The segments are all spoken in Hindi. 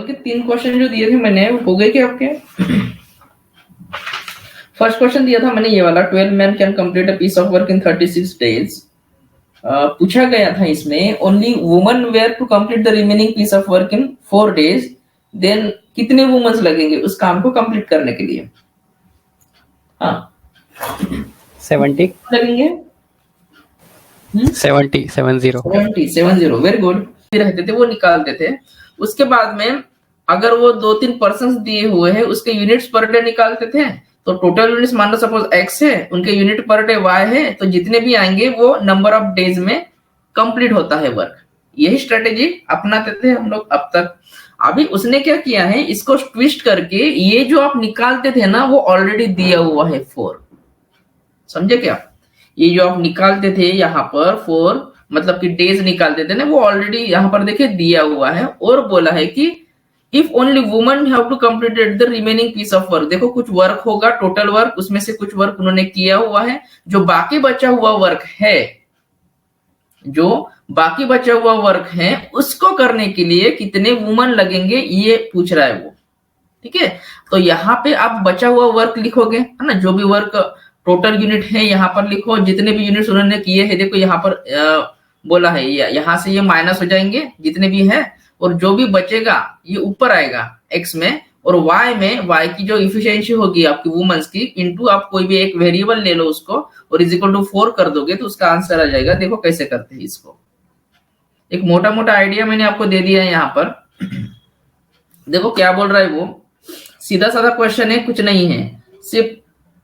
के 3 क्वेश्चन जो दिए थे मैंने, हो गए क्या आपके? फर्स्ट क्वेश्चन दिया था मैंने ये वाला, 12 men can complete a piece of work in 36 days. पूछा गया था इसमें only woman were to complete the remaining piece of work in 4 days, then कितने वुमेन्स लगेंगे उस काम को कंप्लीट करने के लिए? हाँ 70 लगेंगे 70 वेरी गुड। रहते थे वो निकालते थे। उसके बाद में अगर वो 2-3 पर्सन दिए हुए हैं उसके यूनिट्स पर डे निकालते थे, तो टोटल यूनिट्स मान लो सपोज x है, उनके यूनिट पर डे y है, तो जितने भी आएंगे वो नंबर ऑफ डेज में कंप्लीट होता है वर्क। यही स्ट्रेटेजी अपनाते थे हम लोग अब तक। अभी उसने क्या किया है, इसको ट्विस्ट करके ये जो आप निकालते थे ना वो ऑलरेडी दिया हुआ है 4। समझे क्या? ये जो आप निकालते थे यहाँ पर 4 मतलब कि डेज निकालते थे ना, वो ऑलरेडी यहाँ पर देखिए दिया हुआ है और बोला है कि if only woman have to completed the remaining piece of work. देखो कुछ वर्क होगा टोटल वर्क, उसमें से कुछ वर्क उन्होंने किया हुआ है, जो बाकी बचा हुआ वर्क है, जो बाकी बचा हुआ वर्क है उसको करने के लिए कितने वुमन लगेंगे ये पूछ रहा है वो। ठीक है, तो यहाँ पे आप बचा हुआ वर्क लिखोगे, है ना, जो भी वर्क टोटल यूनिट है यहाँ पर लिखो, जितने भी यूनिट्स उन्होंने किए हैं देखो यहाँ पर बोला है, यहाँ से ये माइनस हो जाएंगे जितने भी है, और जो भी बचेगा ये ऊपर आएगा x में, और y में y की जो इफिशिएंसी होगी आपकी वुमेन्स की इनटू आप कोई भी एक वेरिएबल ले लो उसको और इज इक्वल टू 4 कर दोगे तो उसका आंसर आ जाएगा। देखो कैसे करते हैं इसको, एक मोटा मोटा आइडिया मैंने आपको दे दिया है यहाँ पर। देखो क्या बोल रहा है वो, सीधा साधा क्वेश्चन है, कुछ नहीं है, सिर्फ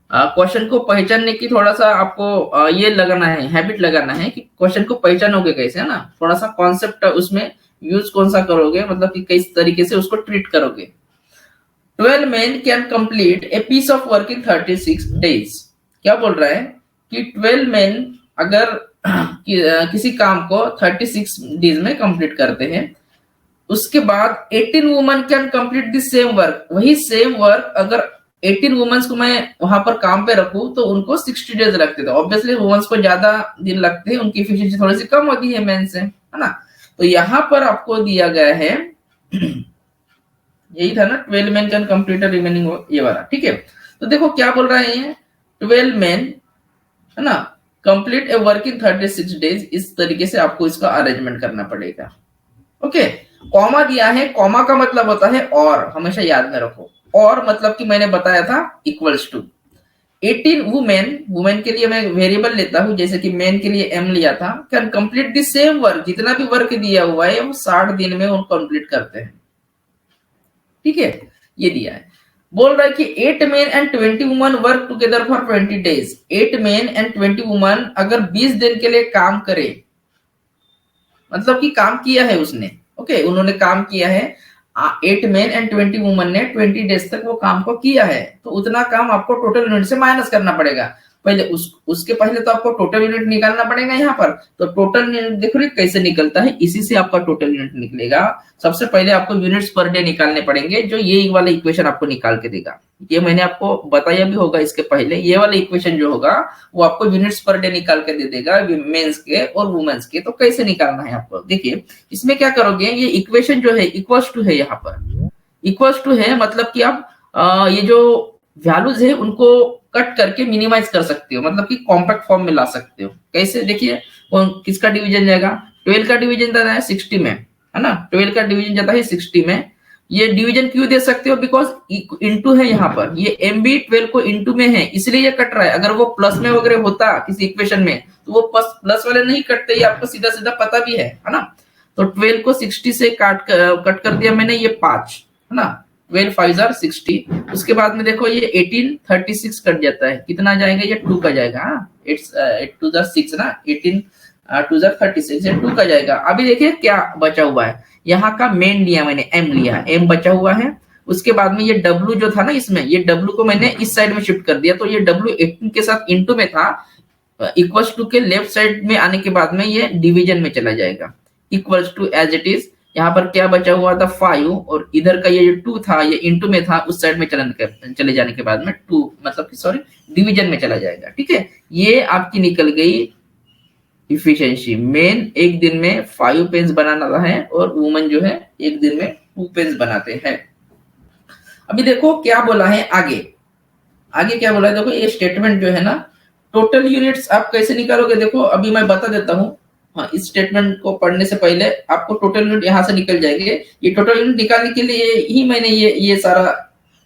क्वेश्चन को पहचानने की थोड़ा सा आपको ये लगाना है, हैबिट लगाना है कि क्वेश्चन को पहचानोगे कैसे, है ना, थोड़ा सा कॉन्सेप्ट उसमें यूज कौन सा करोगे, मतलब कि किस तरीके से उसको ट्रीट करोगे। 12 men can complete a piece of work in 36 days। क्या बोल रहा है कि 12 men अगर किसी काम को 36 डेज में कंप्लीट करते हैं, उसके बाद 18 woman can complete the same work. वही सेम वर्क अगर 18 वुमेन्स को मैं वहां पर काम पे रखूं तो उनको 60 डेज लगते थे। ऑब्वियसली वुमेन्स को ज्यादा दिन लगते हैं, उनकी एफिशिएंसी थोड़ी सी कम होती है मेन से, है ना। तो यहाँ पर आपको दिया गया है यही था ना, 12 men कैन कंप्लीट रिमेनिंग, ये वाला। ठीक है, तो देखो क्या बोल रहा है ये, 12 men, है ना, complete A work in 36 days. इस तरीके से आपको इसका अरेंजमेंट करना पड़ेगा। ओके, कॉमा दिया है, कॉमा का मतलब होता है और, हमेशा याद में रखो। और मतलब कि मैंने बताया था इक्वल्स टू 18 वुमेन के लिए मैं वेरिएबल लेता हूं, जैसे कि मेन के लिए m लिया था, can complete the same work. जितना भी वर्क दिया हुआ है वो 60 दिन में उनको कंप्लीट करते हैं। ठीक है, ये दिया है। बोल रहा है कि 8 men and 20 women work together for 20 days। 8 men and 20 women अगर 20 दिन के लिए काम करे, मतलब कि काम किया है उसने, ओके, उन्होंने काम किया है, 8 men and 20 women ने 20 डेज तक वो काम को किया है, तो उतना काम आपको टोटल यूनिट से माइनस करना पड़ेगा। पहले उसके पहले तो आपको टोटल यूनिट निकालना पड़ेगा यहाँ पर। तो टोटल यूनिट देखो कैसे निकलता है, इसी से आपका टोटल यूनिट निकलेगा। सबसे पहले आपको यूनिट्स पर डे निकालने पड़ेंगे, जो ये वाला इक्वेशन आपको निकाल के देगा। ये मैंने आपको बताया भी होगा इसके पहले, ये वाला इक्वेशन जो होगा वो आपको यूनिट्स पर डे निकाल के दे देगा, मेंस के और वुमेन्स के। तो कैसे निकालना है आपको, देखिए इसमें क्या करोगे, ये इक्वेशन जो है इक्वल्स टू है, यहाँ पर इक्वल्स टू है, मतलब कि आप ये जो वैल्यूज है उनको कट करके मिनिमाइज कर सकते हो, मतलब कि कॉम्पैक्ट फॉर्म में ला सकते हो। कैसे, देखिए किसका डिवीजन जाएगा, 12 का डिवीजन जाता है 60 में, है ना, 12 का डिवीजन जाता है 60 में। ये डिवीजन क्यों दे सकते हो, बिकॉज इनटू है यहाँ पर, ये MB 12 को इनटू में है इसलिए ये कट रहा है। अगर वो प्लस में वगैरह होता किसी इक्वेशन में तो वो प्लस वाले नहीं कटते, ये आपको सीधा सीधा पता भी है ना। तो 12 को 60 से कट कर दिया मैंने, ये 5, है ना, 12 5 are 60। उसके बाद में देखो ये 18 36 कट जाता है, कितना जाएगा, ये 2 का जाएगा, 8 2 6 ना, 18 2 36, ये 2 का जाएगा। अभी देखिए क्या बचा हुआ है, यहाँ का मेन लिया मैंने, m लिया, m बचा हुआ है। उसके बाद में ये w जो था ना इसमें, ये w को मैंने इस साइड में शिफ्ट कर दिया, तो ये w 18 के साथ इंटू में था, इक्वल्स टू के लेफ्ट साइड में आने के बाद में ये डिवीजन में चला जाएगा, equals to as it is. यहाँ पर क्या बचा हुआ था 5, और इधर का ये जो 2 था ये इंटू में था, उस साइड में चले जाने के बाद में 2 मतलब कि सॉरी डिवीजन में चला जाएगा। ठीक है, ये आपकी निकल गई इफिशिएंसी। मेन एक दिन में 5 पेन्स बनाना है और वुमन जो है एक दिन में वुमेन्स बनाते हैं। अभी देखो क्या बोला है आगे, आगे क्या बोला है, देखो ये स्टेटमेंट जो है ना, टोटल यूनिट्स आप कैसे निकालोगे, देखो अभी मैं बता देता हूँ। हाँ, इस स्टेटमेंट को पढ़ने से पहले आपको टोटल यूनिट यहाँ से निकल जाएंगे। ये टोटल यूनिट निकालने के लिए ही मैंने ये सारा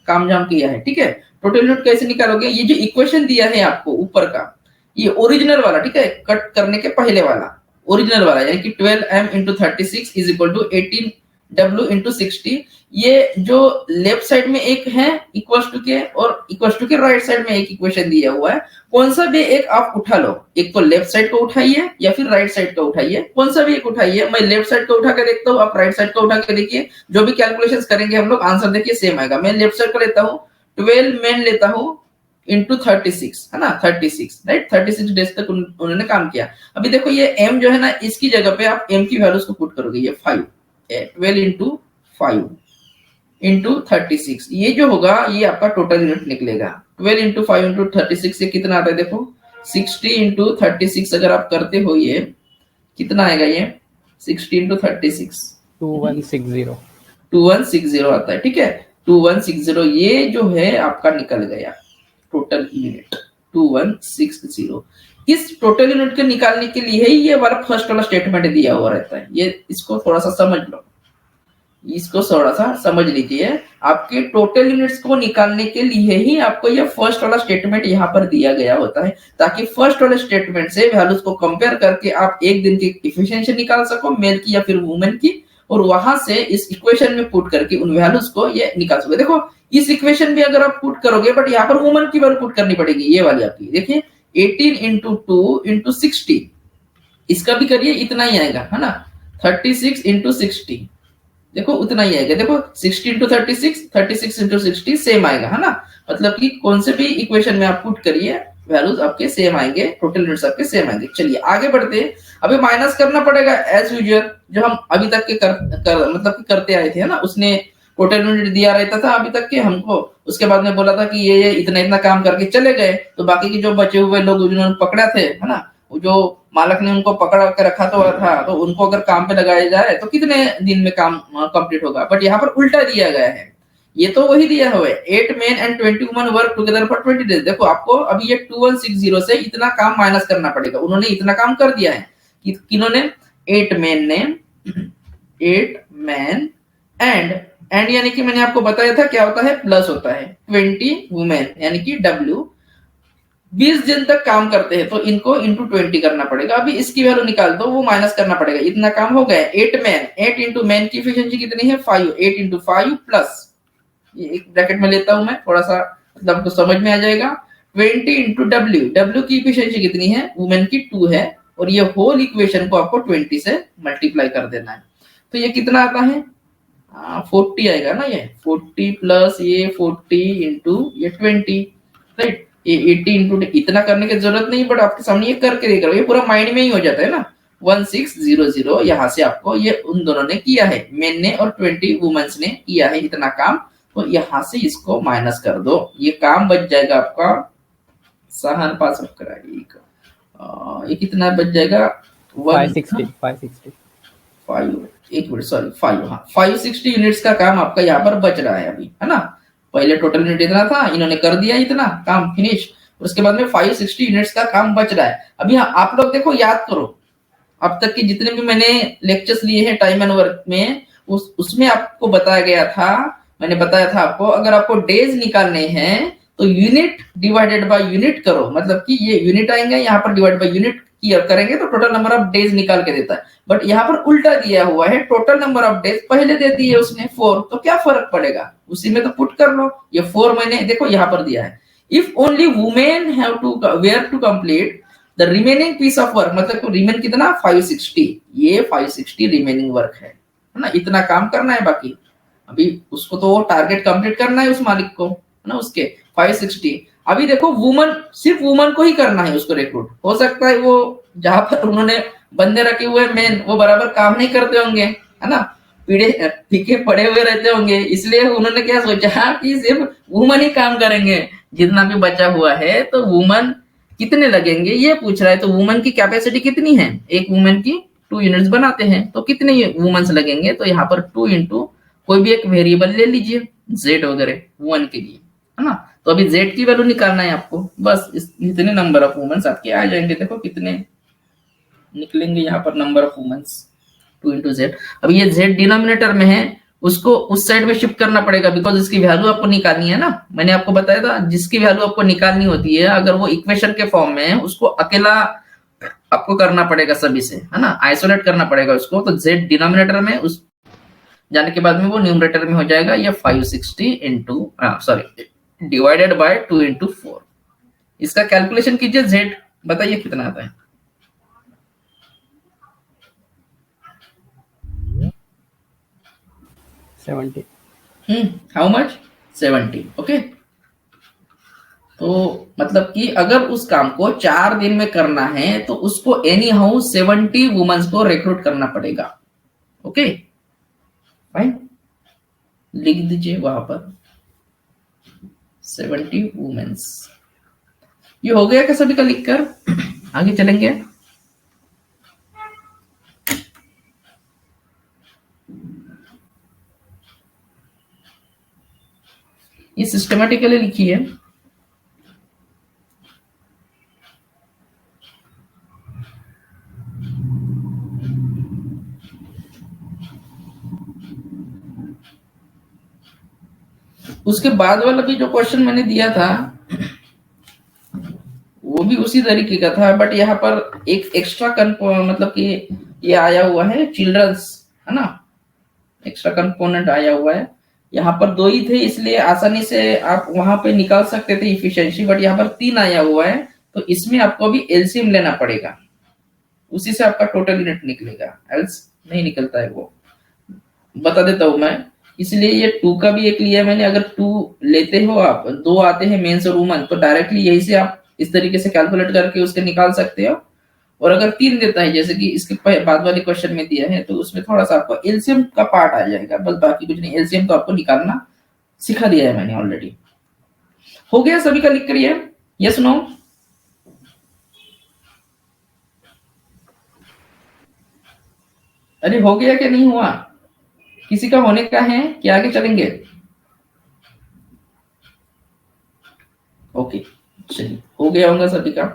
काम जाम किया है, ठीक है। टोटल यूनिट कैसे निकालोगे, ये जो इक्वेशन दिया है आपको ऊपर का, ये ओरिजिनल वाला, ठीक है, कट करने के पहले वाला ओरिजिनल वाला, यानी कि 12m into 36 is equal to 18w into 60। ये जो लेफ्ट साइड में एक है इक्वल टू के, और इक्वल टू के राइट साइड में एक इक्वेशन दिया हुआ है, कौन सा भी एक आप उठा लो, एक तो लेफ्ट साइड को उठाइए या फिर राइट साइड को उठाइए, कौन सा भी एक उठाइए। मैं लेफ्ट साइड को उठा के देखता हूँ, आप राइट साइड को उठा के देखिए, जो भी कैलकुलेशंस करेंगे हम लोग आंसर देखिए सेम आएगा। मैं लेफ्ट साइड को लेता हूँ, 12 men लेता हूँ इंटू 36, है ना, 36, राइट, 36 डेज तक उन्होंने काम किया। अभी देखो ये m जो है ना, इसकी जगह पे आप m की वैल्यूज को पुट करोगे, ये 5, 12 इंटू 5 इंटू 36, ये जो होगा ये आपका टोटल यूनिट निकलेगा। 12 इंटू 5 इंटू 36 से कितना आता है, देखो 60 इंटू 36 अगर आप करते हो, ये कितना आएगा, ये 60 इंटू 36 2160 आता है, ठीक है, 2160, ये जो है आपका निकल गया टोटल यूनिट 2160। इस टोटल यूनिट के निकालने के लिए ही ये वाला फर्स्ट वाला स्टेटमेंट दिया हुआ रहता है। ये इसको थोड़ा सा समझ लो, इसको थोड़ा सा समझ लीजिए। आपके टोटल यूनिट्स को निकालने के लिए ही आपको ये फर्स्ट वाला स्टेटमेंट यहाँ पर दिया गया होता है, ताकि फर्स्ट वाले स्टेटमेंट से वैल्यूज को कंपेयर करके आप एक दिन की एफिशिएंसी निकाल सको, मेल की या फिर वुमेन की, और वहां से इस इक्वेशन में पुट करके उन वैल्यूज को ये निकाल सको। देखो इस इक्वेशन में अगर आप पुट करोगे, बट यहाँ पर वुमेन की वैल्यू पुट करनी पड़ेगी, ये वाली आपकी, देखिए 18 इंटू 2 इंटू 60, इसका भी करिए, इतना ही आएगा, है ना, 36 इंटू 60, देखो उतना ही आएगा। देखो 60 इंटू 36, 36 इंटू 60 सेम आएगा, है ना, मतलब कि कौन से भी इक्वेशन में आप पुट करिए वैल्यूज आपके सेम आएंगे, टोटल यूनिट्स आपके सेम आएंगे। चलिए आगे बढ़ते हैं। अभी माइनस करना पड़ेगा एज यूजुअल, जो हम अभी तक के मतलब कि करते आए थे, है ना, उसने टोटल यूनिट दिया रहता था अभी तक के हमको, उसके बाद में बोला था कि ये इतना इतना काम करके चले गए, तो बाकी के जो बचे हुए लोग जिन्होंने पकड़ा थे, है ना, जो मालक ने उनको पकड़ के रखा तो था, तो उनको अगर काम पे लगाया जाए तो कितने दिन में काम कंप्लीट होगा। बट यहाँ पर उल्टा दिया गया है, ये तो वही दिया हुआ है, 8 men and 20 women work together for 20 days। देखो आपको अभी ये 2160 से इतना काम माइनस करना पड़ेगा। उन्होंने इतना काम कर दिया है, किन्होंने, 8 men ने, 8 men एंड यानी कि मैंने आपको बताया था क्या होता है, प्लस होता है 20 women, यानी कि W 20 दिन तक काम करते हैं, तो इनको इंटू 20 करना पड़ेगा। अभी इसकी वैल्यू निकाल दो, वो माइनस करना पड़ेगा, इतना काम हो गया। 8 men, 8 इंटू मैन की एफिशिएंसी कितनी है, 5, 8 इंटू 5 प्लस, ये एक ब्रैकेट में लेता हूं मैं, थोड़ा सा मतलब आपको समझ में आ जाएगा, 20 इंटू W की एफिशिएंसी कितनी है, वुमेन की 2 है, और ये होल इक्वेशन को आपको 20 से मल्टीप्लाई कर देना है। तो ये कितना आता है, 40 आएगा ना, ये 40 प्लस ये 40 इंटू ये 20, राइट, ये 80 इंटू, इतना करने की जरूरत नहीं, बट आपके सामने ये करके देख रहा हूँ, ये पूरा माइंड में ही हो जाता है ना। 1600 यहाँ से आपको ये उन दोनों ने किया है, मेन ने और 20 वुमेन्स ने किया है इतना काम, तो यहाँ से इसको माइनस कर दो, ये काम बच जाएगा आपका 5 ये कितना बच जाएगा, 560 यूनिट्स का काम आपका यहाँ पर बच रहा है अभी, है ना। पहले टोटल यूनिट इतना था, इन्होंने कर दिया इतना काम फिनिश, उसके बाद में 560 यूनिट्स का काम बच रहा है। अभी हाँ आप लोग देखो, याद करो अब तक की जितने भी मैंने लेक्चर्स लिए हैं टाइम एंड वर्क में, उसमें आपको बताया गया था, मैंने बताया था आपको, अगर आपको डेज निकालने हैं तो यूनिट डिवाइडेड बाय यूनिट करो, मतलब कि ये यूनिट आएंगे यहाँ पर, डिवाइड बाय यूनिट करेंगे तो टोटल नंबर ऑफ डेज निकाल के देता है। बट यहाँ पर उल्टा दिया हुआ है, टोटल नंबर ऑफ डेज पहले दे दी है उसने 4, तो क्या फर्क पड़ेगा, उसी में तो पुट कर लो। ये 4 मैंने देखो यहाँ पर दिया है, if only women have to were to complete the remaining piece of work, मतलब रिमेन कितना, 560, ये 560 रिमेनिंग वर्क है ना, इतना काम करना है बाकी। अभी उसको तो टारगेट कंप्लीट करना है उस मालिक को, है ना, उसके 560। अभी देखो वुमन, सिर्फ वुमन को ही करना है उसको रिक्रूट, हो सकता है वो जहां पर उन्होंने बंदे रखे हुए मेन, वो बराबर काम नहीं करते होंगे, है ना, पीछे पड़े हुए रहते होंगे, इसलिए उन्होंने क्या सोचा कि सिर्फ वुमन ही काम करेंगे, जितना भी बचा हुआ है तो वुमन कितने लगेंगे ये पूछ रहा है। तो वुमन की कैपेसिटी कितनी है, एक वुमन की 2 यूनिट्स बनाते हैं, तो कितने वुमेन्स लगेंगे, तो यहाँ पर 2 इंटू कोई भी एक वेरिएबल ले लीजिए z वगैरह वुमन के लिए, है ना। तो अभी z की वैल्यू निकालना है आपको, बस इतने नंबर ऑफ वुमेन्स आपके आ जाएंगे। देखो कितने निकलेंगे यहाँ पर number of womens, 2 into Z. अब ये z डिनोमिनेटर में है, उसको उस साइड में शिफ्ट करना पड़ेगा, बिकॉज इसकी वैल्यू आपको निकालनी है ना। मैंने आपको बताया था जिसकी वैल्यू आपको निकालनी होती है, अगर वो इक्वेशन के फॉर्म में है, उसको अकेला आपको करना पड़ेगा सभी से, है ना, आइसोलेट करना पड़ेगा उसको। तो z डिनोमिनेटर में उस जाने के बाद में वो न्यूमरेटर में हो जाएगा ये 560 into sorry divided by 2 into 4। इसका कैलकुलेशन कीजिए, z बताइए कितना आता है। 70. How much? 70। ओके, तो मतलब कि अगर उस काम को 4 दिन में करना है तो उसको एनी हाउ 70 वुमेन्स को रिक्रूट करना पड़ेगा। ओके फाइन, लिख दीजिए वहां पर 70 वुमेन्स। ये हो गया क्या सभी का लिखकर? आगे चलेंगे। ये सिस्टमेटिकली लिखिए। उसके बाद वाला भी जो क्वेश्चन मैंने दिया था वो भी उसी तरीके का था, बट यहाँ पर एक एक्स्ट्रा मतलब कि ये आया हुआ है चिल्ड्रंस, है ना, एक्स्ट्रा कंपोनेंट आया हुआ है। यहाँ पर 2 ही थे, इसलिए आसानी से आप वहां पे निकाल सकते थे इफिशिएंसी, बट यहाँ पर 3 आया हुआ है, तो इसमें आपको अभी एलसीएम लेना पड़ेगा, उसी से आपका टोटल यूनिट निकलेगा, एल्स नहीं निकलता है वो। बता देता हूं मैं, इसलिए ये 2 का भी एक लिया मैंने। अगर 2 लेते हो आप, 2 आते हैं मेंस और वुमन, तो डायरेक्टली यही से आप इस तरीके से कैलकुलेट करके उसके निकाल सकते हो। और अगर 3 देता है, जैसे कि इसके बाद वाले क्वेश्चन में दिया है, तो उसमें थोड़ा सा आपको एलसीएम का पार्ट आ जाएगा, बस बाकी कुछ नहीं। एलसीएम तो आपको निकालना सिखा दिया है मैंने ऑलरेडी। हो गया सभी का? लिख करिए यस नो। अरे हो गया क्या नहीं हुआ? किसी का होने का है कि आगे चलेंगे? ओके चलिए, हो गया होगा सभी का।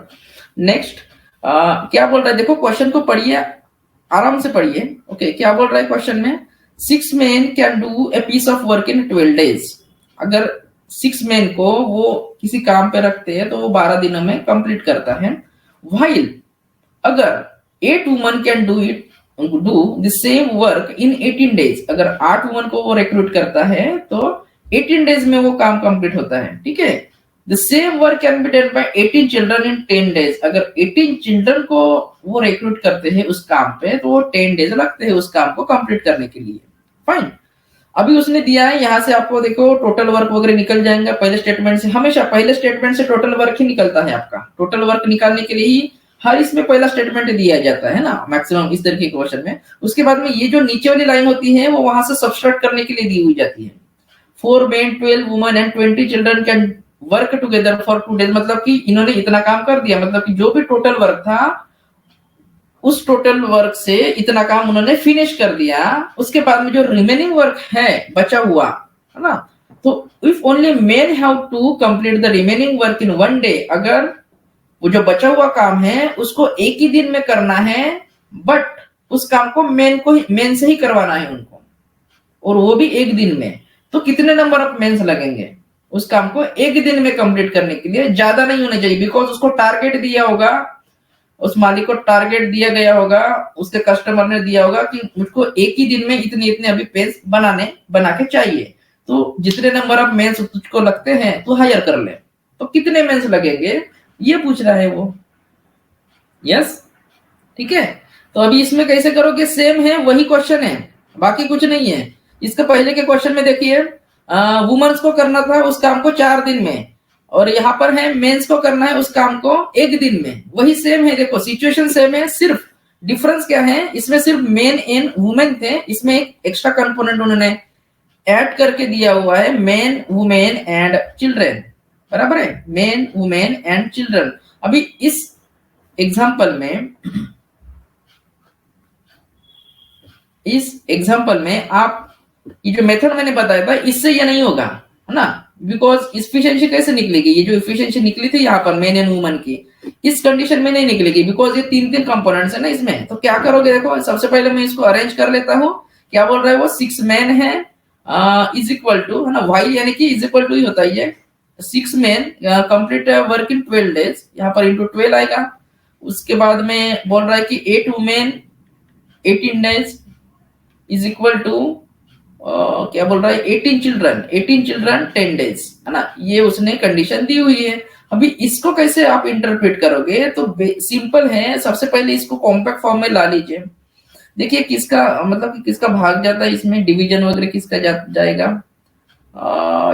नेक्स्ट क्या बोल रहा है, देखो क्वेश्चन को पढ़िए, आराम से पढ़िए। ओके, क्या बोल रहा है क्वेश्चन में? 6 men can do a piece of work in 12 days। अगर 6 men को वो किसी काम पे रखते हैं तो वो 12 दिनों में कंप्लीट करता है। व्हाइल अगर 8 women can do the same work in 18 days, अगर 8 वुमन को वो रिक्रूट करता है तो 18 डेज में वो काम कंप्लीट होता है। ठीक है, the same work can be done by 18 children in 10 days। अगर 18 चिल्ड्रन को वो रिक्रूट करते हैं उस काम पे तो वो 10 डेज लगते हैं उस काम को कंप्लीट करने के लिए। फाइन, अभी उसने दिया है, यहां से आपको देखो टोटल वर्क वगैरह निकल जाएंगे पहले स्टेटमेंट से। हमेशा पहले स्टेटमेंट से टोटल वर्क ही निकलता है आपका। टोटल वर्क निकालने के लिए ही हर इसमें पहला स्टेटमेंट दिया जाता है ना, मैक्सिमम इस तरह के क्वेश्चन में। उसके बाद में ये जो नीचे वाली लाइन होती है वो वहां से सब्सट्रैक्ट करने के लिए दी हुई जाती है। 4 men 12 women and 20 children can work together for 2 days, मतलब कि इन्होंने इतना काम कर दिया, मतलब कि जो भी टोटल वर्क था उस टोटल वर्क से इतना काम उन्होंने फिनिश कर दिया। उसके बाद में जो रिमेनिंग वर्क है बचा हुआ, है ना, तो if only men have to complete the remaining work in 1 day, अगर वो जो बचा हुआ काम है उसको एक ही दिन में करना है, बट उस काम को मेन से ही करवाना है उनको, और वो भी एक दिन में, तो कितने नंबर ऑफ मेंस लगेंगे उस काम को एक दिन में कंप्लीट करने के लिए? ज्यादा नहीं होने चाहिए, बिकॉज उसको टारगेट दिया होगा, उस मालिक को टारगेट दिया गया होगा, उसके कस्टमर ने दिया होगा कि मुझको एक ही दिन में इतने इतने अभी पेज बना के चाहिए, तो जितने नंबर ऑफ मेंस तुझको लगते हैं तो हायर कर ले। तो कितने मेंस लगेंगे ये पूछ रहा है वो। यस, ठीक है। तो अभी इसमें कैसे करोगे? सेम है, वही क्वेश्चन है, बाकी कुछ नहीं है। इसके पहले के क्वेश्चन में देखिए, वुमेन्स को करना था उस काम को 4 दिन में, और यहाँ पर है मेंस को करना है उस काम को एक दिन में। वही सेम है, देखो सिचुएशन सेम है, सिर्फ डिफरेंस क्या है, इसमें सिर्फ मेन एंड वुमेन थे, इसमें एक एक्स्ट्रा कंपोनेंट उन्होंने ऐड करके दिया हुआ है, मेन वुमेन एंड चिल्ड्रन। बराबर है, मेन वुमेन एंड चिल्ड्रन। अभी इस एग्जाम्पल में आप ये जो मेथड मैंने बताया था इससे ये नहीं होगा, है ना, बिकॉज इफिशिएंसी कैसे निकलेगी, ये जो इफिशिएंसी निकली थी यहाँ पर मेन एंड वुमन की, इस कंडीशन में नहीं निकलेगी, बिकॉज ये तीन तीन कंपोनेंट्स है ना इसमें। तो क्या करोगे, देखो सबसे पहले मैं इसको अरेंज कर लेता हूँ। क्या बोल रहा है वो, 6 मैन है इज इक्वल टू, है ना, वाई यानी कि इज इक्वल टू ही होता है ये, 6 man complete work in 12 days, यहाँ पर इंटू 12 आएगा। उसके बाद में बोल रहा है कि 8 women 18 days is equal to क्या बोल रहा है, 18 चिल्ड्रन 10 डेज, है ना, ये उसने कंडीशन दी हुई है। अभी इसको कैसे आप इंटरप्रेट करोगे, तो सिंपल है, सबसे पहले इसको कॉम्पैक्ट फॉर्म में ला लीजिए। देखिए किसका मतलब कि किसका भाग जाता है इसमें, डिवीजन वगैरह किसका जाएगा।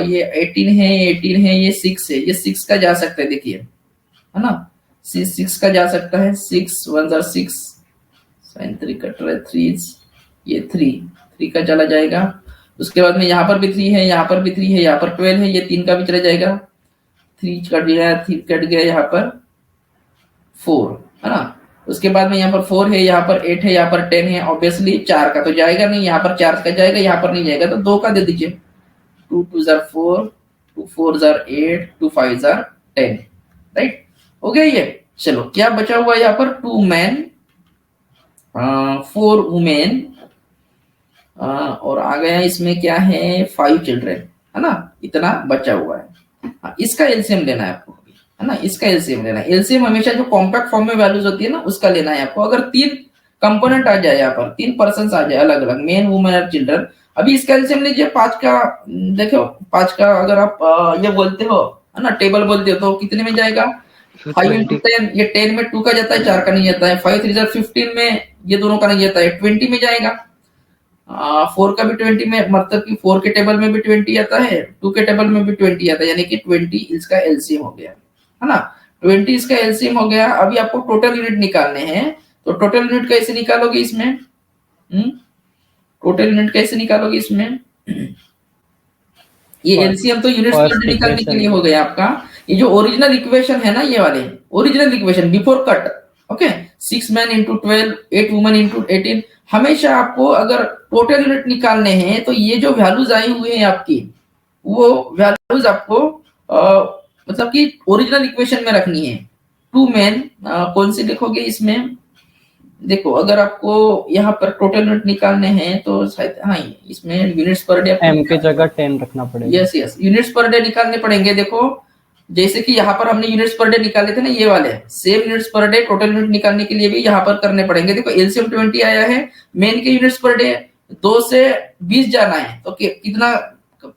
ये 18 है, ये 6 है, ये 6 का जा सकता है, देखिए, है ना, 6 का जा सकता है, 6 1 6 साइन 3 कट रहा है, 3 ये 3 का चला जाएगा। उसके बाद में यहाँ पर भी 3 है, यहाँ पर भी 3 है, यहाँ पर 12 है, ये 3 का भी चला जाएगा, 3 कट गया, 3 कट गया, यहाँ पर 4, है ना। उसके बाद में यहाँ पर 4 है, यहाँ पर 8 है, यहाँ पर 10 है, ऑब्वियसली 4 का तो जाएगा नहीं, यहाँ पर 4 का जाएगा, यहाँ पर नहीं जाएगा, तो 2 का दे दीजिए, 2 2 4, 2 4 8, 2 5 10, राइट, हो गया ये। चलो क्या बचा हुआ है यहाँ पर, 2 मैन 4 वुमेन और आ गया इसमें क्या है, 5 चिल्ड्रन, है ना, इतना बचा हुआ है। इसका एलसीएम लेना है आपको, है ना, इसका एलसीएम लेना है। एलसीएम हमेशा जो कॉम्पैक्ट फॉर्म में वैल्यूज होती है ना, उसका लेना है आपको। अगर 3 कंपोनेंट आ जाए, यहाँ पर 3 पर्सन आ जाए अलग अलग, मेन वुमेन और चिल्ड्रन, अभी इसका एलसीएम लीजिए 5 का, देखो 5 का अगर आप ये बोलते हो, है ना, टेबल बोलते हो, तो कितने में जाएगा, 5 इंटू 10, ये 10 में 2 का जाता है, 4 का नहीं जाता है, 5 3 15 में ये दोनों का नहीं जाता है, 20 में जाएगा। 4 का भी 20 में, मतलब कि 4 के टेबल में भी 20 आता है, 2 के टेबल में भी 20 आता है, यानी कि 20 इसका एलसीएम हो गया, है ना, 20 इसका एलसीएम हो गया। अभी आपको टोटल यूनिट निकालने हैं, तो टोटल यूनिट कैसे निकालोगे इसमें, टोटल यूनिट कैसे निकालोगे इसमें, ये एलसीएम तो यूनिट्स पर डे निकालने के लिए हो गया आपका। ये जो ओरिजिनल इक्वेशन है ना, ये वाले original equation before cut, okay, 6 man into 12, 8 women into 18, हमेशा आपको अगर टोटल यूनिट निकालने हैं, तो ये जो वैल्यूज आई हुई है आपकी, वो वैल्यूज आपको मतलब कि ओरिजिनल इक्वेशन में रखनी है। 2 मैन कौन सी लिखोगे इसमें, देखो अगर आपको यहाँ पर टोटल यूनिट निकालने हैं तो शायद, हाँ, इसमें यूनिट्स पर डे एम के जगह 10 रखना पड़ेगा। यस यूनिट्स पर डे निकालने पड़ेंगे। देखो जैसे कि यहाँ पर हमने यूनिट्स पर डे निकाले थे ना, ये वाले same units per day total unit निकालने के लिए भी यहाँ पर करने पड़ेंगे। देखो एलसीएम 20 आया है, मेन के यूनिट्स पर डे 2 से 20 जाना है, तो कितना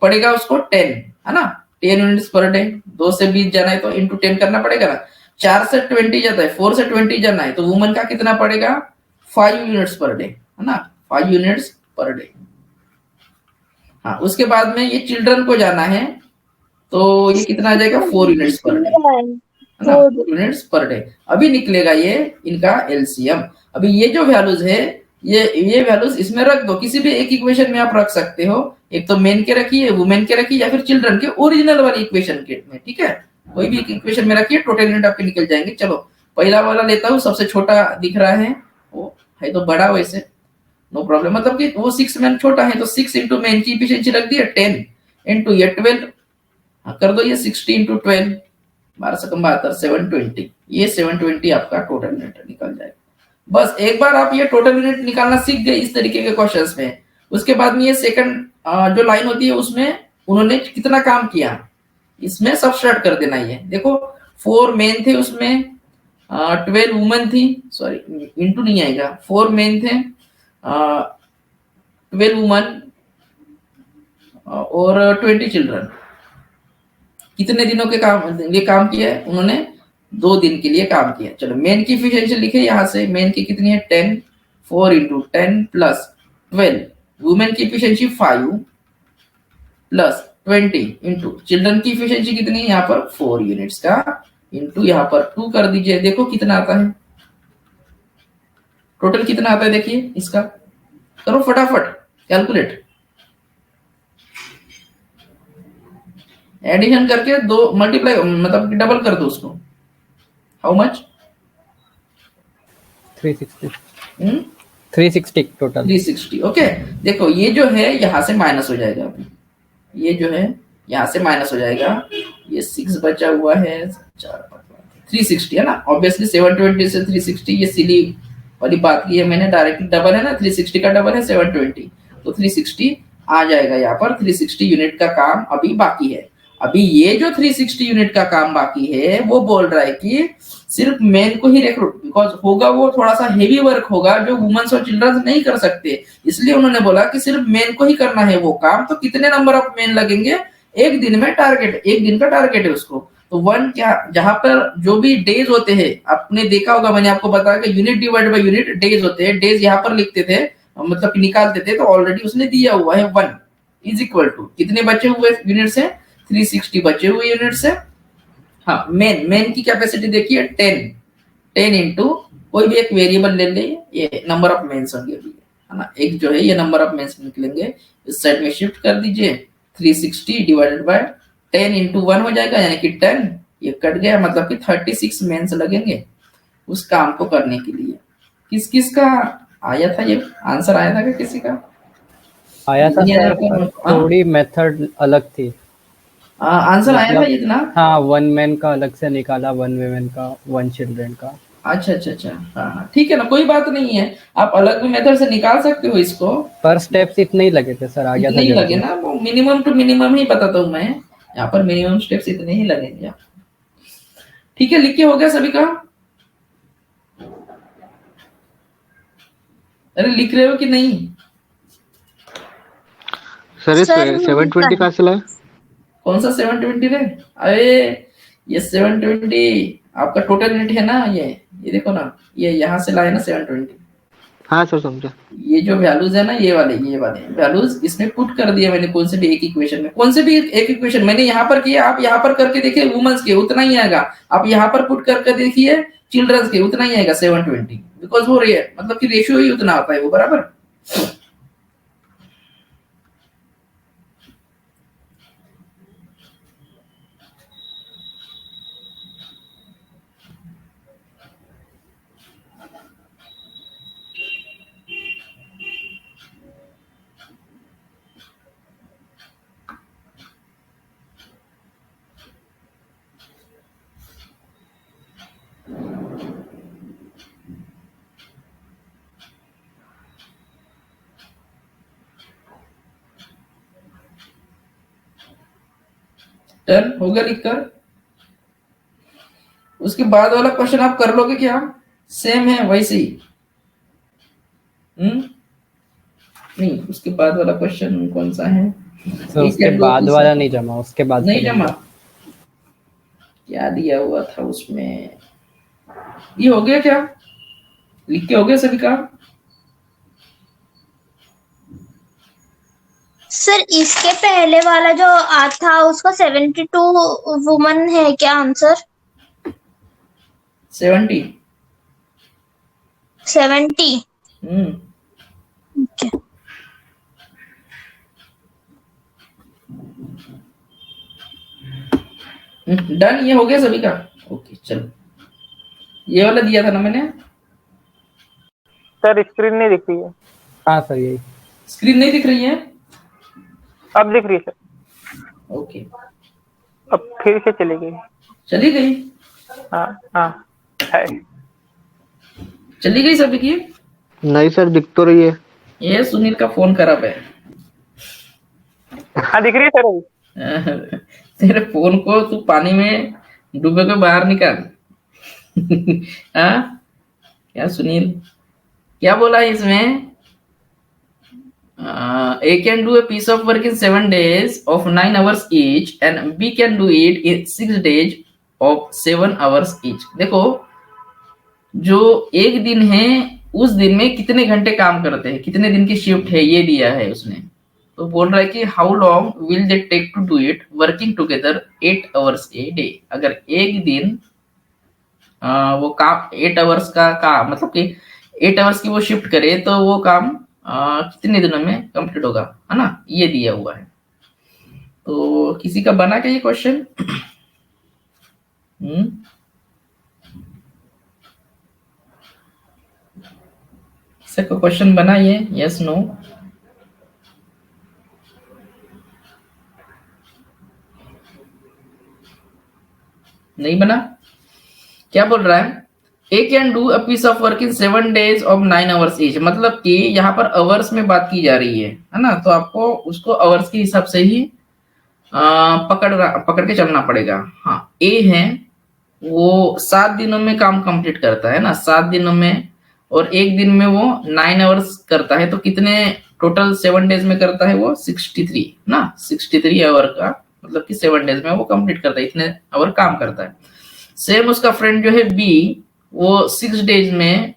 पड़ेगा उसको, 10, है ना, 10 यूनिट्स पर डे, 2 से 20 जाना है तो इंटू 10 करना पड़ेगा ना। 4 से 20 जाता है, 4 से 20 जाना है, तो वुमन का कितना पड़ेगा, 5 यूनिट्स पर डे, है ना, 5 यूनिट्स पर डे। हाँ, उसके बाद में ये चिल्ड्रन को जाना है, तो ये कितना आ जाएगा, 4 यूनिट्स पर डे, है ना, 4 यूनिट्स पर डे। अभी निकलेगा ये इनका एलसीएम। अभी ये जो वैल्यूज है, ये वैल्यूज इसमें रख दो, किसी भी एक इक्वेशन में आप रख सकते हो, एक तो मेन के रखिए, वुमेन के रखिए, या फिर चिल्ड्रन के ओरिजिनल वाली इक्वेशन के में, ठीक है, कोई भी एक इक्वेशन में रखिए, टोटल यूनिट आपके निकल जाएंगे। चलो पहला वाला लेता हूँ, सबसे छोटा दिख रहा है, वो है तो बड़ा, वैसे नो प्रॉब्लम, मतलब कि वो 6 मैन छोटा है, तो 6 इंटू मैन की इफिशिएंसी रख दिया 10 इंटू ये 12, कर दो ये 60 इंटू 12, 12 से 72, 720, ये 720 आपका टोटल यूनिट निकल जाएगा। बस एक बार आप ये टोटल यूनिट निकालना सीख गए इस तरीके के क्वेश्चंस में, उसके बाद में ये सेकंड जो लाइन होती है उसमें उन्होंने कितना काम किया, इसमें सब्सट्रैक्ट कर देना। ये देखो 4 मेन थे, उसमें 12 वुमेन थी, सॉरी इंटू नहीं आएगा, 4 मेन थे, 12 वुमेन और 20 चिल्ड्रन। कितने दिनों के काम किया है उन्होंने, 2 दिन के लिए काम किया। चलो मेन की इफिशिएंसी लिखे यहाँ से, मेन की कितनी है 10, 4 इंटू 10 प्लस 12, वुमेन की इफिशिएंसी 5 प्लस 20 इंटू चिल्ड्रन की इफिशिएंसी कितनी है यहाँ पर 4 यूनिट्स का, इंटू यहाँ पर 2 कर दीजिए। देखो कितना आता है, टोटल कितना आता है, देखिए इसका करो फटाफट कैलकुलेट, एडिशन करके 2 मल्टीप्लाई मतलब डबल कर दो उसको, हाउ मच, 360 360 टोटल। 360। ओके, देखो ये जो है यहाँ से माइनस हो जाएगा, अभी ये जो है यहाँ से माइनस हो जाएगा, ये 6 बचा हुआ है, 360 है ना। ऑब्वियसली 720 से 360 ये सिली वाली बात की है मैंने, डायरेक्टली डबल है ना, 360 का डबल है 720, तो 360 आ जाएगा यहाँ पर। 360 यूनिट का काम अभी बाकी है। अभी ये जो 360 यूनिट का काम बाकी है वो बोल रहा है कि सिर्फ मेन को ही रिक्रूट, बिकॉज होगा वो थोड़ा सा हेवी वर्क होगा जो वुमेन्स और चिल्ड्रंस नहीं कर सकते, इसलिए उन्होंने बोला कि सिर्फ मेन को ही करना है वो काम। तो कितने नंबर ऑफ मेन लगेंगे एक दिन में, टारगेट एक दिन का टारगेट है उसको। तो वन क्या, जहां पर जो भी डेज होते हैं, आपने देखा होगा मैंने आपको बताया कि unit divide by unit days होते हैं, डेज यहाँ पर लिखते थे, मतलब निकालते थे, तो ऑलरेडी उसने दिया हुआ है 1 इज इक्वल टू कितने बचे हुए यूनिट से, 360 बचे हुए यूनिट से। हाँ, मेन की कैपेसिटी देखिए 10 इंटू कोई भी एक वेरिएबल ले ले, ये नंबर ऑफ मेंस होंगे अभी, है ना। एक जो है ये नंबर ऑफ मेंस निकलेंगे, इस साइड में शिफ्ट कर दीजिए, 360 डिवाइडेड बाय 10 इंटू 1 हो जाएगा, यानी कि 10, ये कट गया, मतलब कि 36 मेंस लगेंगे उस काम को करने के लिए। किस किस का आया था, ये आंसर आया था क्या किसी का? आया था सर, पर थोड़ी मेथड अलग थी। आंसर आया था मतलब इतना? हाँ, 1 मैन का अलग से निकाला, 1 वुमेन का, 1 चिल्ड्रन का। अच्छा अच्छा अच्छा, हाँ ठीक है ना, कोई बात नहीं है, आप अलग भी मेथड से निकाल सकते हो इसको। पर स्टेप्स इतने ही लगे थे सर, आ गया था इतने ही लगे जल्दी। ना, वो मिनिमम टू मिनिमम ही बताता हूँ मैं, यहाँ पर मिनिमम स्टेप्स इतने ही लगेंगे आप। ठीक है, लिख के हो गया सभी का? अरे लिख रहे हो कि नहीं? सर 720 कहाँ से लाए? कौन सा 720 रे? अरे ये 720 आपका टोटल यूनिट है ना, ये देखो ना, ये यहाँ से लाए ना 720। हाँ सर समझा। ये जो वैल्यूज है ना, ये वाले वैल्यूज इसमें पुट कर दिया मैंने, कौन से भी एक इक्वेशन में, कौन से भी एक इक्वेशन मैंने यहाँ पर किया, आप यहाँ पर करके देखिए, वुमेन्स के उतना ही आएगा, आप यहाँ पर पुट करके देखिए चिल्ड्रंस के उतना ही आएगा 720, बिकॉज हो रही है, मतलब कि रेशियो ही उतना आता है वो, बराबर। डन हो गया लिखकर? उसके बाद वाला क्वेश्चन आप कर लोगे क्या? सेम है वैसे ही? नहीं, उसके बाद वाला क्वेश्चन कौन सा है? तो उसके बाद वाला नहीं जमा, उसके बाद नहीं जमा, क्या दिया हुआ था उसमें? ये हो गया क्या? लिख के हो गया सभी का? सर इसके पहले वाला जो था उसका 72 वुमन है क्या आंसर? 70। ओके। डन, ये हो गया सभी का? ओके चलो, ये वाला दिया था ना मैंने। सर स्क्रीन नहीं दिख रही है। हाँ सर, यही स्क्रीन नहीं दिख रही है? अब दिख रही है सर। ओके, अब फिर से चली गई। चली गई? हाँ हाँ है। चली गई सभी की? नहीं सर, दिख तो रही है। ये सुनील का फोन खराब है। हाँ दिख रही है सर अभी। तेरे फोन को तू पानी में डूबे के बाहर निकाल। हाँ क्या सुनील, क्या बोला है इसमें? A can do a piece of work in 7 days of 9 hours each and B can do it in 6 days of 7 hours each। देखो, जो एक दिन है उस दिन में कितने घंटे काम करते हैं, कितने दिन की शिफ्ट है, ये दिया है उसने। तो बोल रहा है कि how long will they take to do it working together 8 hours a day. अगर एक दिन वो काम 8 hours का काम, मतलब कि 8 hours की वो शिफ्ट करे तो वो काम कितने दिनों में कंप्लीट होगा, है ना, ये दिया हुआ है। तो किसी का बना क्या ये क्वेश्चन? से कोई क्वेश्चन बना ये, यस नो? नहीं बना? क्या बोल रहा है? A can do a piece of work in 7 days of 9 hours each। मतलब कि यहाँ पर आवर्स में बात की जा रही है ना, तो आपको उसको आवर्स के हिसाब से ही पकड़ के चलना पड़ेगा। हाँ, ए है वो 7 दिनों में काम कंप्लीट करता है ना, 7 दिनों में, और एक दिन में वो 9 आवर्स करता है, तो कितने टोटल 7 days में करता है वो? 63 ना, 63 आवर का मतलब कि 7 days में वो कंप्लीट करता है, इतने आवर काम करता है। सेम उसका फ्रेंड जो है बी, वो 6 days में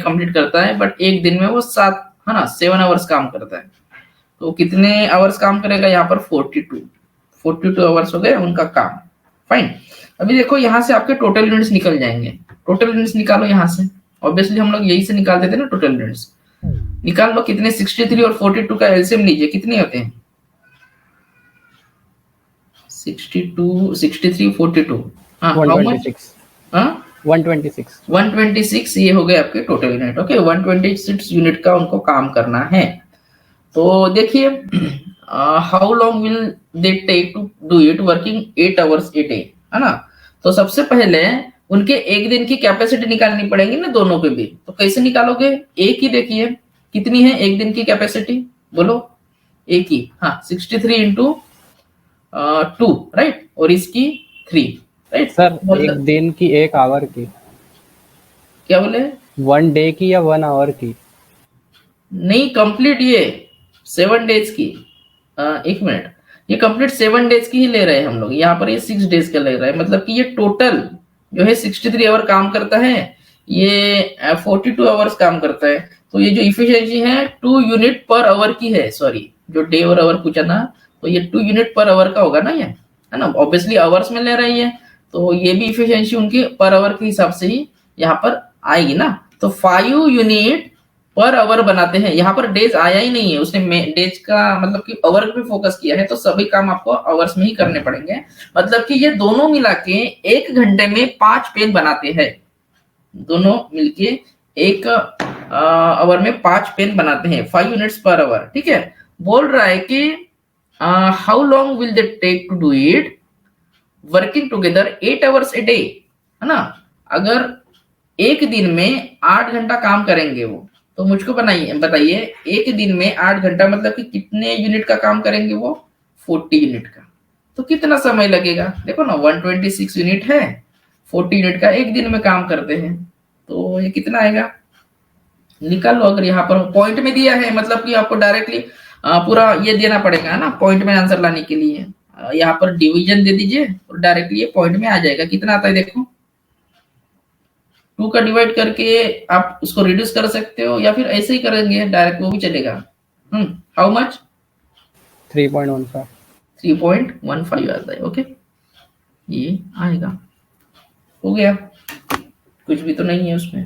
कंप्लीट करता है, बट एक दिन में वो 7 आवर्स काम करता है। तो कितने आवर्स काम करेगा यहाँ पर? 42 आवर्स हो गए उनका काम। फाइन। अभी देखो यहाँ से आपके टोटल यूनिट्स निकल जाएंगे। टोटल यूनिट्स निकालो यहाँ से, ऑब्वियसली हम लोग यही से निकालते थे ना टोटल यूनिट्स। निकाल लो कितने, 63 और 42 का एलसीएम लीजिए, कितने होते हैं? 62, 63, 42, हाँ, 126 ये हो गए आपके टोटल यूनिट। ओके, 126 यूनिट का उनको काम करना है। तो देखिए, how long will they take to do it working 8 hours a day, है ना? तो सबसे पहले उनके एक दिन की कैपेसिटी निकालनी पड़ेगी ना दोनों के भी। तो कैसे निकालोगे? एक ही देखिए कितनी है एक दिन की कैपेसिटी, बोलो? एक ही, हाँ, 63 into 2, राइट, और इसकी 3, राइट सर। एक दिन की 1 आवर की, क्या बोले? 1 डे की या 1 आवर की? नहीं, कंप्लीट ये 7 days की। एक मिनट, ये कंप्लीट 7 days की ही ले रहे हैं हम लोग, यहाँ पर ये 6 days का ले रहे हैं। मतलब कि ये टोटल जो है 63 आवर काम करता है, ये 42 आवर्स काम करता है। तो ये जो इफिशियंसी है 2 यूनिट पर आवर की है। सॉरी, जो डे और आवर पूछा ना, तो ये 2 यूनिट पर आवर का होगा ना, ये है ना, ऑब्वियसली आवर्स में ले रही है, तो ये भी इफिशियंसी उनकी पर आवर के हिसाब से ही यहाँ पर आएगी ना। तो 5 यूनिट पर आवर बनाते हैं। यहाँ पर डेज आया ही नहीं है, उसने डेज का मतलब कि आवर पे फोकस किया है, तो सभी काम आपको आवर्स में ही करने पड़ेंगे। मतलब कि ये दोनों मिला के 1 घंटे में 5 पेन बनाते हैं। दोनों मिलके 1 आवर में 5 पेन बनाते हैं, 5 यूनिट्स पर आवर। ठीक है, बोल रहा है कि how long will they take to do it working together 8 hours a day, है ना? अगर एक दिन में 8 घंटा काम करेंगे वो, तो मुझको बताइए एक दिन में 8 घंटा मतलब कि कितने यूनिट का काम करेंगे वो? 40 यूनिट का। तो कितना समय लगेगा? देखो ना, 126 यूनिट है, 40 यूनिट का एक दिन में काम करते हैं, तो ये कितना आएगा? निकाल लो। अगर यहाँ पर पॉइंट में दिया है, मतलब कि आपको डायरेक्टली पूरा ये देना पड़ेगा ना पॉइंट में आंसर लाने के लिए। यहाँ पर डिवीजन दे दीजिए और डायरेक्टली ये पॉइंट में आ जाएगा। कितना आता है देखो, 2 का डिवाइड करके आप उसको रिड्यूस कर सकते हो, या फिर ऐसे ही करेंगे डायरेक्ट, वो भी चलेगा। How much? 3.15 आता है। ओके, ये आएगा, हो गया, कुछ भी तो नहीं है उसमें।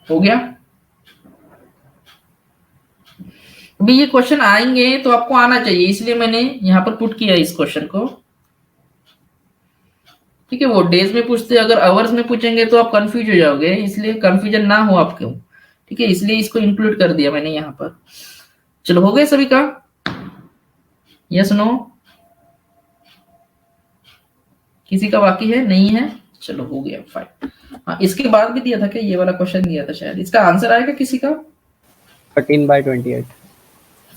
हो गया। अभी ये क्वेश्चन आएंगे तो आपको आना चाहिए, इसलिए मैंने यहाँ पर पुट किया इस क्वेश्चन को। ठीक है, वो डेज में पूछते, अगर आवर्स में पूछेंगे तो आप कंफ्यूज हो जाओगे, इसलिए कंफ्यूजन ना हो आपको। ठीक है, इसलिए इसको इंक्लूड कर दिया मैंने यहाँ पर। चलो, हो गए सभी का? Yes no? किसी का बाकी है? नहीं है? चलो, हो गया, फाइन। हाँ, इसके बाद भी दिया था क्या? ये वाला क्वेश्चन दिया था शायद, इसका आंसर आएगा किसी का? 13/28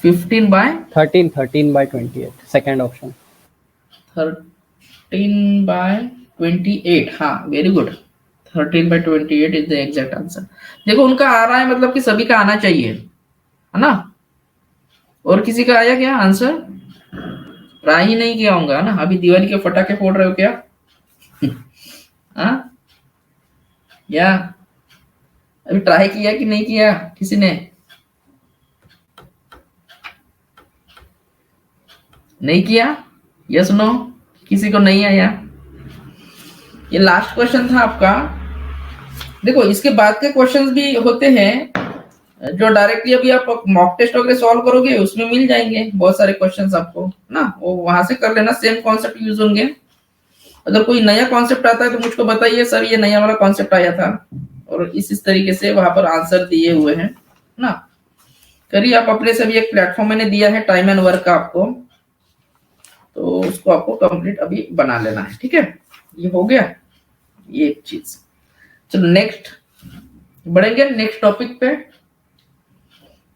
13/28 सेकंड ऑप्शन 13/28। हाँ, very good, 13/28 is the exact answer. देखो, उनका आ रहा है, मतलब कि सभी का आना चाहिए, है ना? और किसी का आया क्या आंसर? ट्राई ही नहीं किया होगा ना? अभी दिवाली के फटाके फोड़ रहे हो क्या? हाँ, या अभी ट्राई किया कि नहीं किया किसी ने? नहीं किया? Yes no? किसी को नहीं आया? ये लास्ट क्वेश्चन था आपका। देखो, इसके बाद के क्वेश्चंस भी होते हैं, जो डायरेक्टली अभी आप मॉक टेस्ट वगैरह सॉल्व करोगे उसमें मिल जाएंगे बहुत सारे क्वेश्चंस आपको ना, वो वहां से कर लेना, सेम कॉन्सेप्ट यूज होंगे। अगर कोई नया कॉन्सेप्ट आता है तो मुझको बताइए सर ये नया वाला कॉन्सेप्ट आया था और इस तरीके से वहां पर आंसर दिए हुए हैं ना। करिए आप अपने से भी, एक प्लेटफॉर्म मैंने दिया है टाइम एंड वर्क का आपको, तो उसको आपको कंप्लीट अभी बना लेना है, ठीक है। ये हो गया ये एक चीज। चलो नेक्स्ट बढ़ेंगे, नेक्स्ट टॉपिक पे।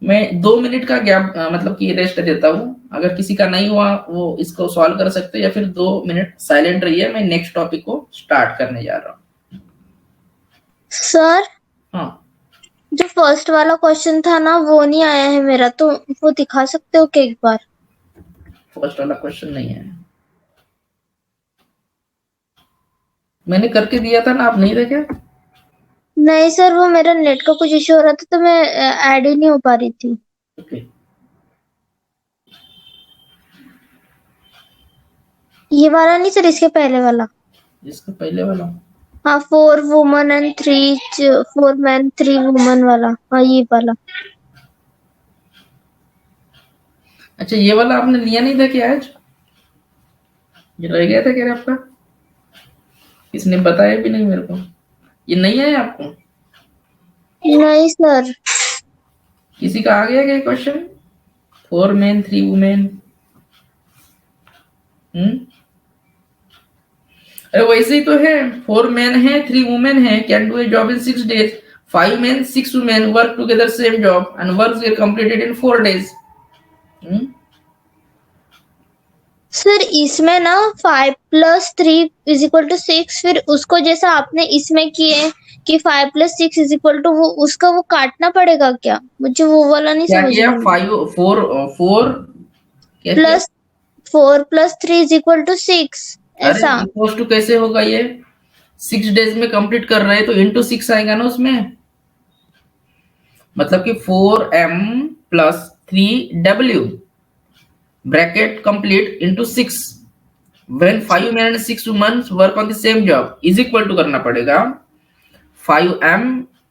मैं 2 मिनट का गैप मतलब कि रेस्ट देता हूँ, अगर किसी का नहीं हुआ वो इसको सॉल्व कर सकते हैं, या फिर 2 मिनट साइलेंट रहिए, मैं नेक्स्ट टॉपिक को स्टार्ट करने जा रहा हूँ। सर हाँ जो फर्स्ट वाला क्वेश्चन था ना वो नहीं आया है मेरा, तो वो दिखा सकते हो क्या एक बार? फर्स्ट वाला क्वेश्चन नहीं है, मैंने करके दिया था ना, आप नहीं देखे? नहीं सर, वो मेरा नेट का कुछ इश्यू हो रहा था तो मैं ऐड ही नहीं हो पा रही थी। ओके ये वाला नहीं सर, इसके पहले वाला। इसका पहले वाला, हाँ, 4 वुमन एंड 4 मैन 3 वुमन वाला, हाँ ये वाला। अच्छा ये वाला आपने लिया नहीं था क्या आज? ये रह गया था क्या रे आपका? किसने बताया भी नहीं मेरे को, ये नहीं आया आपको? नहीं सर। किसी का आ गया क्या क्वेश्चन? 4 men 3 women? अरे वैसे ही तो है, 4 men है 3 women है, can do A job in 6 days, 5 men 6 women work together same job and work were completed in 4 days। Sir इसमें ना 5 + 3 = 6, फिर उसको जैसा आपने इसमें किए कि 5 + 6 = वो, उसका वो काटना पड़ेगा क्या? मुझे वो वाला नहीं क्या समझ किया? में। 4 क्या किया? प्लस 4 + 3 = 6 अरे ऐसा। इक्वल्स टू कैसे होगा ये? 6 डेज में कंप्लीट कर रहे हैं तो इंटू 6 आएगा ना उसमें, मतलब कि 4m + 3w bracket complete into 6 when 5 men and 6 women work on the same job is equal to करना पड़ेगा 5m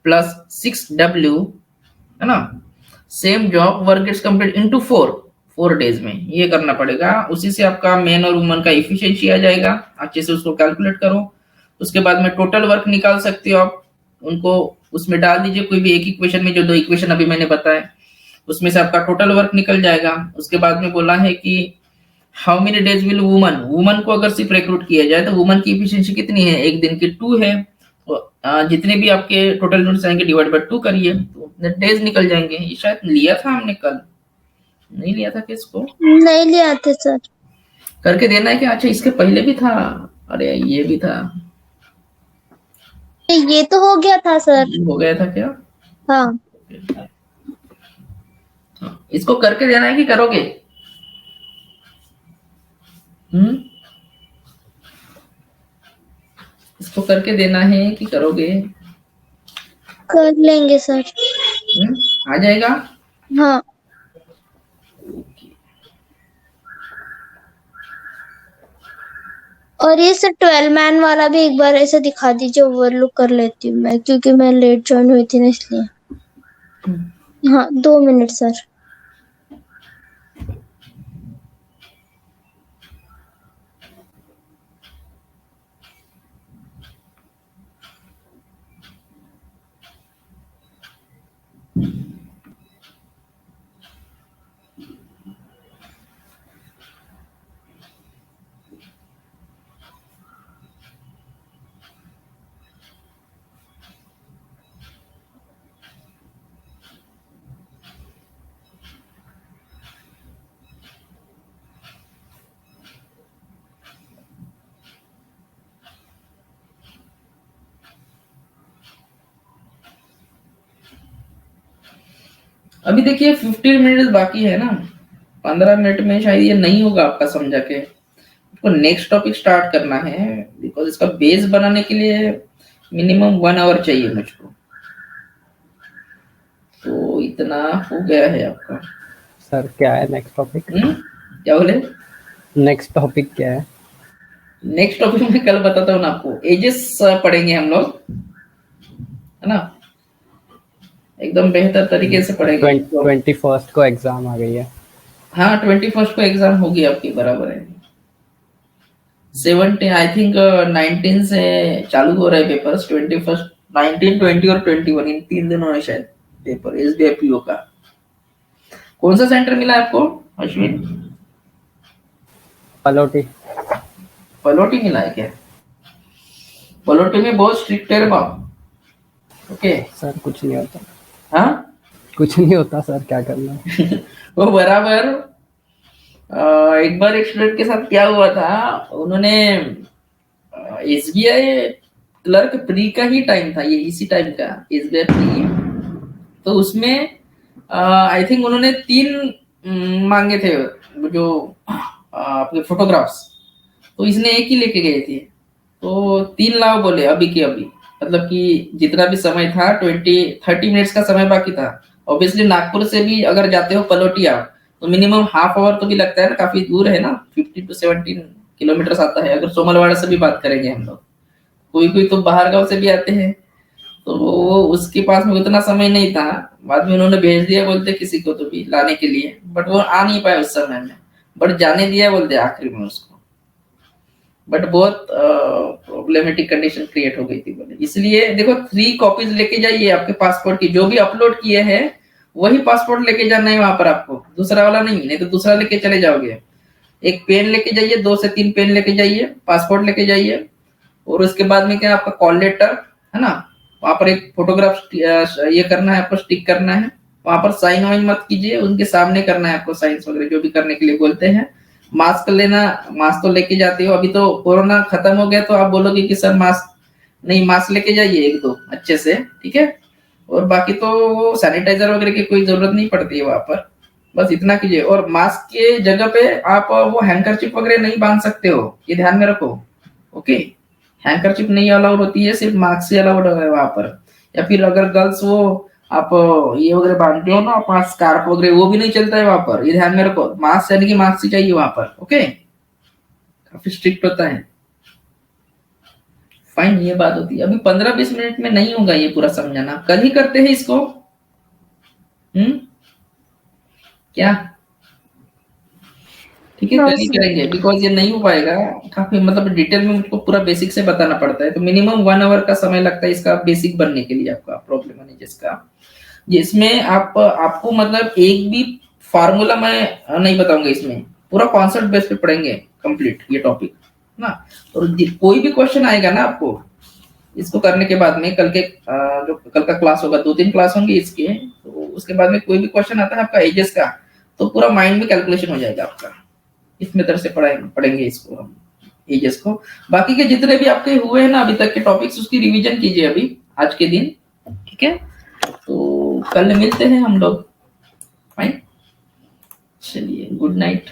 + 6w, है ना, same job work gets complete into 4 days में, ये करना पड़ेगा। उसी से आपका मैन और वुमन का इफिशिएंसी आ जाएगा, अच्छे से उसको कैलकुलेट करो। उसके बाद में टोटल वर्क निकाल सकते हो आप, उनको उसमें डाल दीजिए कोई भी एक इक्वेशन में, जो 2 इक्वेशन अभी मैंने बताया उसमें से आपका टोटल वर्क निकल जाएगा। उसके बाद में बोला है कि how many days will woman को अगर सिर्फ रिक्रूट किया जाए तो वुमन की इफिशिएंसी कितनी है, एक दिन की 2 है, तो जितने भी आपके टोटल यूनिट्स आएंगे डिवाइड बाय 2 करिए तो डेज निकल जाएंगे। ये शायद लिया था हमने कल, नहीं लिया था किसको? नहीं लिया थे सर। करके देना है क्या? अच्छा इसके पहले भी था, अरे ये भी था, ये तो हो गया था सर। हो गया था क्या? हाँ इसको करके देना है कि करोगे? इसको करके देना है कि करोगे? कर लेंगे सर। आ जाएगा। हाँ और ये सर 12 मैन वाला भी एक बार ऐसे दिखा दीजिए, ओवरलुक कर लेती हूँ मैं, क्योंकि मैं लेट ज्वाइन हुई थी ना इसलिए। हाँ 2 मिनट सर। अभी देखिए 15 मिनट बाकी है ना, 15 मिनट में शायद ये नहीं होगा आपका समझा के। तो नेक्स्ट टॉपिक स्टार्ट करना है, बिकॉज इसका बेस बनाने के लिए मिनिमम 1 आवर चाहिए मुझको, तो इतना हो गया है आपका। सर क्या है नेक्स्ट टॉपिक? क्या बोले? नेक्स्ट टॉपिक क्या है? नेक्स्ट टॉपिक मैं कल बताता हूँ ना आपको, एजेस पढ़ेंगे हम लोग, है ना। एकदम बेहतर तरीके से पढ़ेंगे। 21st को एग्जाम आ गई है। हाँ 21st को एग्जाम होगी आपकी, बराबर है। 17 आई थिंक 19 से चालू हो रहे पेपर्स, 21st 19, 20 और 21 इन 3 दिनों में शायद पेपर एसबीआई पीओ का। कौन सा सेंटर मिला आपको अश्विन? पलोटी। पलोटी मिला है क्या? पलोटी में बहुत स्ट्रिक्ट है बाप। ओके सर कुछ नहीं होता। हाँ कुछ नहीं होता सर, क्या करना है। वो बराबर। एक बार एक स्टूडेंट के साथ क्या हुआ था, उन्होंने एसबीआई क्लर्क प्री का ही टाइम था ये, इसी टाइम का एसबीआई प्री, तो उसमें आई थिंक उन्होंने 3 मांगे थे जो आपके फोटोग्राफ्स, तो इसने एक ही लेके गए थे, तो 3 लाओ बोले अभी के अभी। मतलब कि जितना भी समय था 30 मिनट्स का समय बाकी था। ऑब्वियसली नागपुर से भी अगर जाते हो पलोटिया तो मिनिमम हाफ आवर तो भी लगता है ना, काफी दूर है ना, 15 to 17 किलोमीटर आता है। अगर सोमलवाड़ा से भी बात करेंगे हम लोग, कोई कोई तो बाहर गांव से भी आते हैं, तो वो उसके पास में उतना समय नहीं था। बाद में उन्होंने भेज दिया बोलते किसी को तो भी लाने के लिए, बट वो आ नहीं पाए उस समय में, बट जाने दिया बोलते आखिरी में उसको। बट बहुत प्रॉब्लमेटिक कंडीशन क्रिएट हो गई थी बोले। इसलिए देखो 3 कॉपीज लेके जाइए आपके पासपोर्ट की, जो भी अपलोड किए हैं वही पासपोर्ट लेके जाना है वहां पर आपको, दूसरा वाला नहीं तो दूसरा लेके चले जाओगे। एक पेन लेके जाइए, 2 से 3 पेन लेके जाइए, पासपोर्ट लेके जाइए, और उसके बाद में क्या आपका कॉल लेटर है ना, वहां पर एक फोटोग्राफ ये करना है आपको, स्टिक करना है वहां पर। साइन वाइन मत कीजिए, उनके सामने करना है आपको साइंस वगैरह जो भी करने के लिए बोलते हैं। मास्क लेना, मास्क तो लेके जाते हो, अभी तो कोरोना खत्म हो गया तो आप बोलोगे कि सर मास्क नहीं, मास्क लेके जाइए 1-2 अच्छे से, ठीक है। और बाकी तो सैनिटाइजर वगैरह की कोई जरूरत नहीं पड़ती है वहां पर, बस इतना कीजिए। और मास्क के जगह पे आप वो हैंकरचिप वगैरह नहीं बांध सकते हो, ये ध्यान में रखो। ओके, हैंकरचिप नहीं अलाउड होती है, सिर्फ मास्क से अलाउड है वहां पर। या फिर अगर गर्ल्स वो आप ये वगैरह बांधते हो ना, अपना स्कार्फ वगैरह, वो भी नहीं चलता है वहां पर, ये ध्यान में रखो। मास्क यानी कि मास्क ही चाहिए वहां पर। ओके, काफी स्ट्रिक्ट होता है। फाइन, ये बात होती है। अभी 15-20 मिनट में नहीं होगा ये पूरा समझाना, कल ही करते हैं इसको। क्या ठीक है, कल ही करेंगे, बिकॉज ये नहीं हो पाएगा। काफी मतलब डिटेल में मुझको पूरा बेसिक से बताना पड़ता है, तो मिनिमम 1 आवर का समय लगता है इसका बेसिक बनने के लिए आपका प्रॉब्लम मैनेजर्स का, जिसमें आपको मतलब एक भी फार्मूला मैं नहीं बताऊंगा, इसमें पूरा कॉन्सेप्ट बेस पे पढ़ेंगे कंप्लीट ये टॉपिक ना। और कोई भी क्वेश्चन आएगा ना आपको इसको करने के बाद में, कल के जो कल का क्लास होगा, 2-3 क्लास होंगे इसके, तो उसके बाद में कोई भी क्वेश्चन आता है आपका एजेस का, तो पूरा माइंड में कैलकुलेशन हो जाएगा आपका। इस मेथड से पढ़ेंगे इसको हम, एजेस को। बाकी के जितने भी आपके हुए हैं ना अभी तक के टॉपिक्स, उसकी रिवीजन कीजिए अभी आज के दिन, ठीक है। तो कल मिलते हैं हम लोग, फाइन, चलिए, गुड नाइट।